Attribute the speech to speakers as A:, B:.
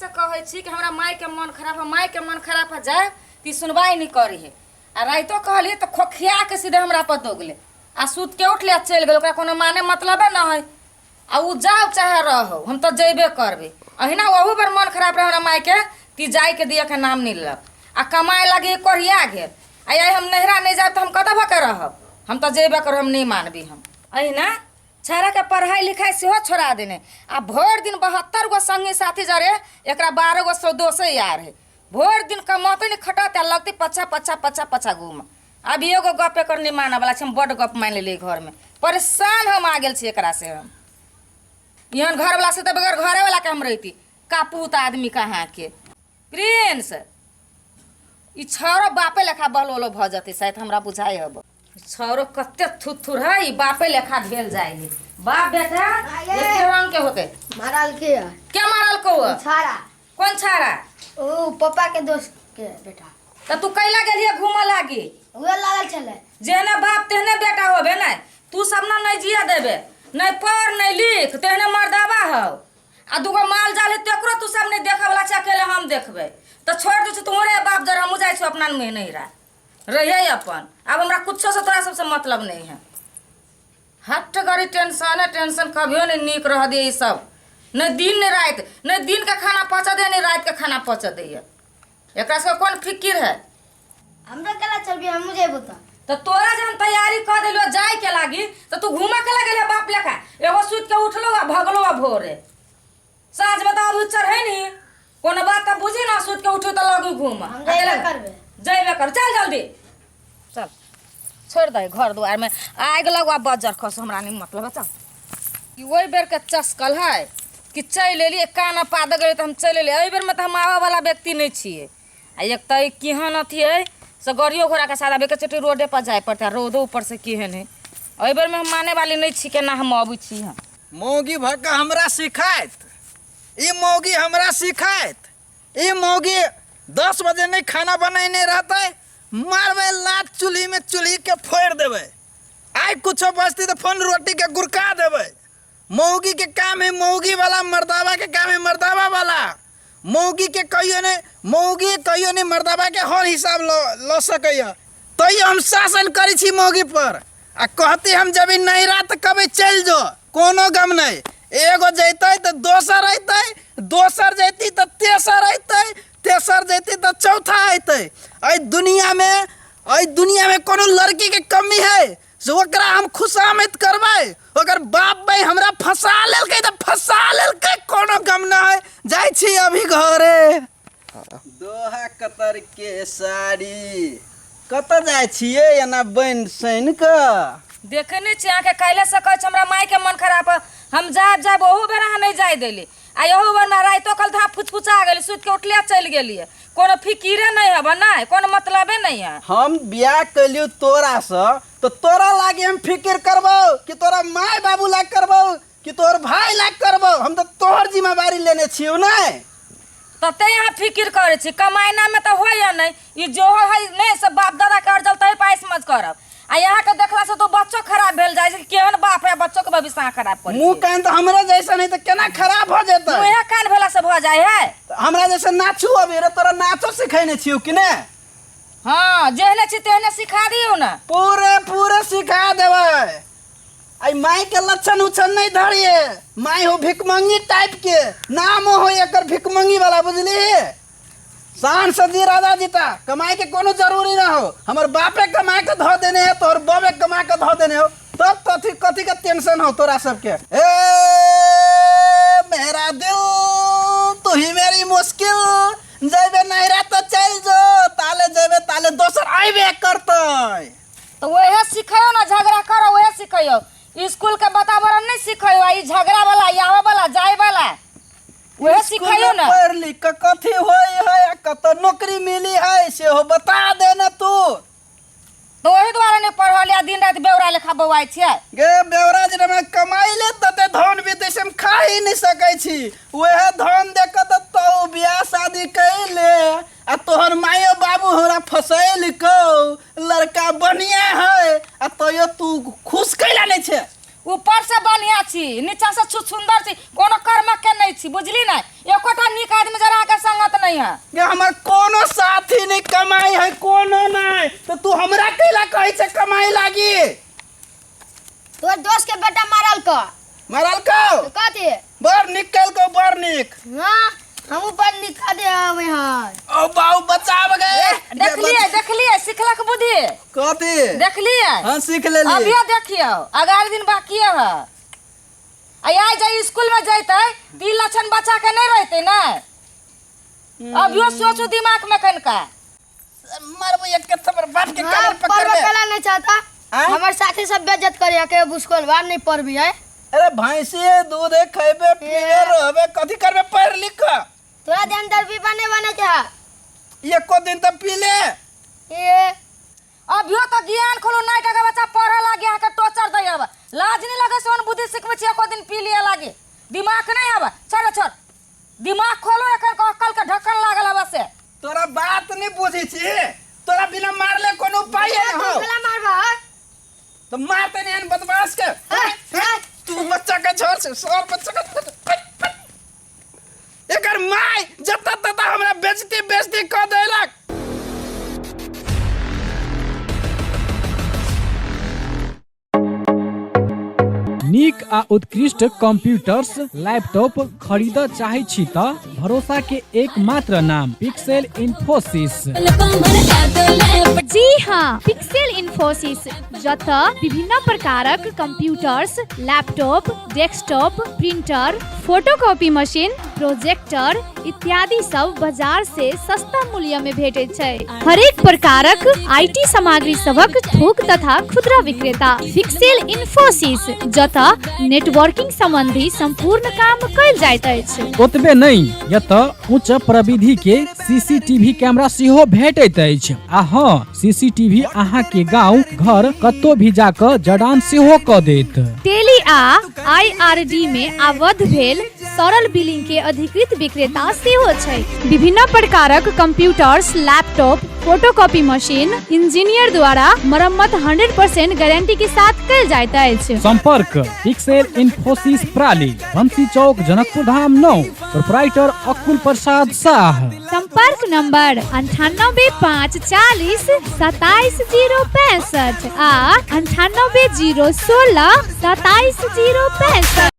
A: से कहे छी कि हमरा माई के मन खराब है, माई के मन खराब है जाए ती सुनवाई नहीं करी है। आ राइतो कहलिए तो खोखिया के सीधे हमरा पर दोगले आ सूत के उठ ले चल गेल, ओकरा कोनो माने मतलबे ना है। आ उ जाओ चाहे रहो हम तो जेबे करबे। अहिना वहू पर मन खराब रहे हमरा माई के ती जाई के दिया के नाम नहीं लेलक आ कमाए लगी कोरिया गेल। आ हम नहरा नहीं जाए तो हम कतऽ भके रहब, हम तो जेबे करब, हम नहीं मानबी। हम अहिना छाड़ा के पढ़ाई लिखाई सेहो छोड़ा देने आ भोर दिन 72 गो संगी साथी जरे एकरा 12 गो सौ दोसे यार है। भोर दिन कमाते नहीं खटते लगती पचा पचा पचा पचा घूम। अभी एगो गप एकर नहीं माने वाला हम बड़ गप मान ले घर में। परेशान हम आ गेल छी एकरा से। हम यहाँ घर वाला से तो बगैर घरे वाला के हम रहती कापूत आदमी कहाँ के। प्रिंस ई छौरो बापे लेखा बलोलो भ जते शायद हमरा बुझाई हब। छौरो कते थुथुर है, ई बापे लेखा भेल जाए। बाप बेटा एके रंग के होते।
B: मारल के
A: क्या मारल को
B: छाड़ा?
A: कौन छाड़ा?
B: ओ पापा के दोस्त के बेटा।
A: त तू कैला गेलिए घूम लागी?
B: उहे लागल छले
A: जेने बाप तेहने बेटा होबे ना। तू सब ना नहीं जिया देबे, नहीं पढ़ नहीं लिख, तेहने मर्दावा हो। आ दूगो माल जाल है तेकरो तू सब नहीं देखे वाला अकेले हम देखबे तो छोड़ दे। तुम्हारे बाप जरा हम जाए अपना में नहीं रहे अपन। अब हमरा कुछ से तोरा सबसे मतलब नहीं है। हट गरी टेंशन है, टेंशन कभियो नहीं नीक रह दे। सब नहीं दिन नहीं रात, नहीं दिन का खाना पचा दे नहीं रात का खाना पचा दे। एकरा से कौन फिकिर है?
B: हमरा केला चलबी हम मुझे बता।
A: तो तोरा जब तैयारी कर दिलो जाए के लागी तो तू घूमा के लगे बाप लेखा एगो सुत के उठलो आ भगलो आ भोरे साँझ में तो चढ़ है नहीं कोनो बात तो बुझी ना। सुत के उठो तो लगू घूम
B: हम जाइबे करबे।
A: जइबे कर, चल जल्दी चल। छोड़ दे घर द्वार में आग लगवा बजर खस हमरा नहीं मतलब है। चल वही बेर के चस्कल है कि चल एलिए कान पाद गए तो हम चल एलिए। एहि बेर में तो हम आवा वाला व्यक्ति नहीं छिए। आ एक तो केहन अथी है से गाड़ियों घोड़ा के सारा बेके चटी रोडे पर जाए पड़ता है, रोडो ऊपर से केहन है। एहि बेर में हम माने वाली नहीं छी के ना हम अबै छी। हम
C: मौगी भक्का हमरा सिखाइत, ई मौगी हमरा सिखाइत। ई मौगी 10 बजे नहीं खाना बनाने रहते मारबे लात चूल्ही में, चूल्ही के फोड़ देवे। आई कुछो बचती तो फोन रोटी के गुरका देवे। मौगी के काम है मौगी वाला, मर्दावा के काम है मर्दावा वाला। मौगी के कहियो ने मौगी कहियो ने मर्दावा के हर हिसाब लो सकैया। तो हम शासन करी छी मौगी पर आ कहती हम जब नहीं रहा तो कभी चल जो, कोनो गम नहीं। एगो जैते तो दोसर अइते, दोसर जैती तो तेसर अइते, तेसर जैती तो चौथा अइते। अइ दुनिया में कोनो लड़की के कमी है से ओकरा हम खुशामद करबै। अगर बाप भाई हमरा फंसा लेलकै तो फंसा लेलकै, कोनो गम ना है। जाय छी अभी घरे। दोहा कतर के साड़ी कत जाय छिए एना बन सैन के?
A: देखने छी आके कैले से कह हमरा माई के मन खराब है। हम जाब ओहू बेरा नहीं जाय देली आ यहू बेर में रातो कल धा फुचफुचा गेली, सुत के उठलिया चल गेलिए। कोनो फिकिरे नहीं है बना, कोनो मतलबे नहीं है।
C: हम बियाह कलियो तोरा से तो तोरा लागे हम फिकिर करबो कि तोरा माय बाबू लाग करबो कि तोर भाई लाग करबो? हम तो तोहर जिम्मेवारी लेने छियो नहीं।
A: तो ते यहाँ फिकिर करे छी कमाइना में तो हो या नहीं। ये जो है नहीं सब बाप दादा कर जल तही पाइस मत करब। आ यहाँ के देखला से तो बच्चों खराब भेल जाए कि केहन बाप है बच्चों के भविष्य खराब करे।
C: मुंह कान तो हमरे जैसा नहीं तो केना खराब हो जेतै?
A: मुंह कान भेला से भ जाए है।
C: हमरा जैसे नाचू अभी रे, तोरा नाचो सिखैने छियो कि ने?
A: हाँ जेहने छी तेहने सिखा दियो ना।
C: पूरे सिखा देबै। आई माई के लक्षण उछन नहीं धरिए। माई हो भिकमंगी टाइप के, नाम हो एकर भिकमंगी वाला, बुझली? शान से जी राजा जीता, कमाई के कोनो जरूरी ना हो। हमर बापे कमा के धो देने है, तोहर बाबे कमा के धो देने हो, तब कथी कथी के टेंशन हो तोरा सबके? ए मेरा दिल तू ही मेरी मुश्किल, जेबे नहीं रह तो चल जो, ताले जेबे ताले दोसर आइबे करतै।
A: तो वही सिखायो ना, झगड़ा करो वही सिखायो। स्कूल के वातावरण नहीं सिखायो, आई झगड़ा वाला आवे वाला जाए वाला वही सिखायो ना।
C: पढ़ लिख के कथी होई है, कत नौकरी मिली है से हो बता दे ना तू।
A: तो वही द्वारा नहीं पढ़लिया, दिन रात बेवरा लेखा बौआई छियै।
C: गे बेवरा जे में कमाई ले तते धन विदेश में खा ही नहीं सकै छी। वह धन देख के तो बियाह शादी कैले आ तोहर मायो बाबू हमरा फसैल को लड़का बढ़िया है आ तो तू खुश कैला नहीं छे।
A: ऊपर से बढ़िया छी नीचा से सुंदर छी कोनो कर्म के नहीं छी बुझली ना एकोटा नीक आदमी जरा के संगत नहीं है
C: ये हमर कोनो साथी नहीं कमाई है कोनो नहीं तो तू हमरा केला कहि से कमाई लागी
B: तोर दोस्त के बेटा मारल को
C: तो
B: कथी
C: बर निकल को बर निक
B: हां हम ऊपर निका दे आवे हां
C: ओ बाऊ बचाव गए
A: देखलिए सिखलक बुद्धि
C: कथी
A: देखलिए
C: हां सीख लेली
A: अभी देखियो 11 दिन बाकी है आई जाई स्कूल में जैते ती लक्षण बच्चा के नहीं रहते ना अभियो सोचो दिमाग में कनका
C: मारबो एक थप्पड़ बाप के कमर पकड़
B: पढ़
C: ले
B: कला नहीं चाहता हमर साथी सब बेइज्जत करे के स्कूल बार नहीं पढ़बी है
C: अरे भैंसी दूध खइबे पिए रहबे कथी करबे पढ़ लिख
B: तोरा दिन दरबी बने के है
C: एको दिन तो पी ले
B: ए
A: अभियो तो ज्ञान खोलो नहीं का बच्चा पढ़े लागे है के टोचर दे अब लाज नहीं लगे सोन बुद्धि सिखबे छी एको दिन पी लिया लागे दिमाग नहीं अब छोड़ दिमाग खोलो एकर अक्ल के ढक्कन लागल अब से
C: तोरा बात नहीं बुझी छी तोरा बिना मारले कोनो उपाय नहीं हो
B: तोला मारबा
C: तो मारते नहीं बदमाश के तू बच्चा के छोड़ से सब बच्चा के एकर माय जता तता हमरा बेइज्जती क देलक
D: नीक आ उत्कृष्ट कंप्यूटर्स लैपटॉप खरीद चाहे छी त भरोसा के एकमात्र नाम पिक्सेल इन्फोसिस।
E: जी हाँ, पिक्सेल इन्फोसिस जत विभिन्न प्रकारक computers laptop desktop printer photocopy machine projector इत्यादि सब बाजार से सस्ता मूल्य में भेटे छै। हरेक प्रकारक आईटी सामग्री सबक थोक तथा खुदरा विक्रेता पिक्सेल इन्फोसिस जत नेटवर्किंग संबंधी संपूर्ण काम कयल जाइत अछि।
D: ओतबे नहीं यत उच्च प्रविधि के सीसीटीवी कैमरा सेहो भेटैत अछि। आ हाँ, सीसीटीवी अहाँ के गांव घर कतौ भी जाकर जड़ान सेहो क देत।
E: टेली आ आईआरडी में आबद्ध भेल सरल बिलिंग के अधिकृत विक्रेता सेहो छै। विभिन्न प्रकारक computers laptop photocopy machine engineer द्वारा मरम्मत 100% गारंटी के साथ कयल जाइत अछि।
D: संपर्क पिक्सेल इन्फोसिस प्राली बंसी चौक जनकपुर धाम 9 प्रोप्राइटर अकुल प्रसाद शाह।
E: संपर्क नंबर 9854 27065 आ 9801 2765।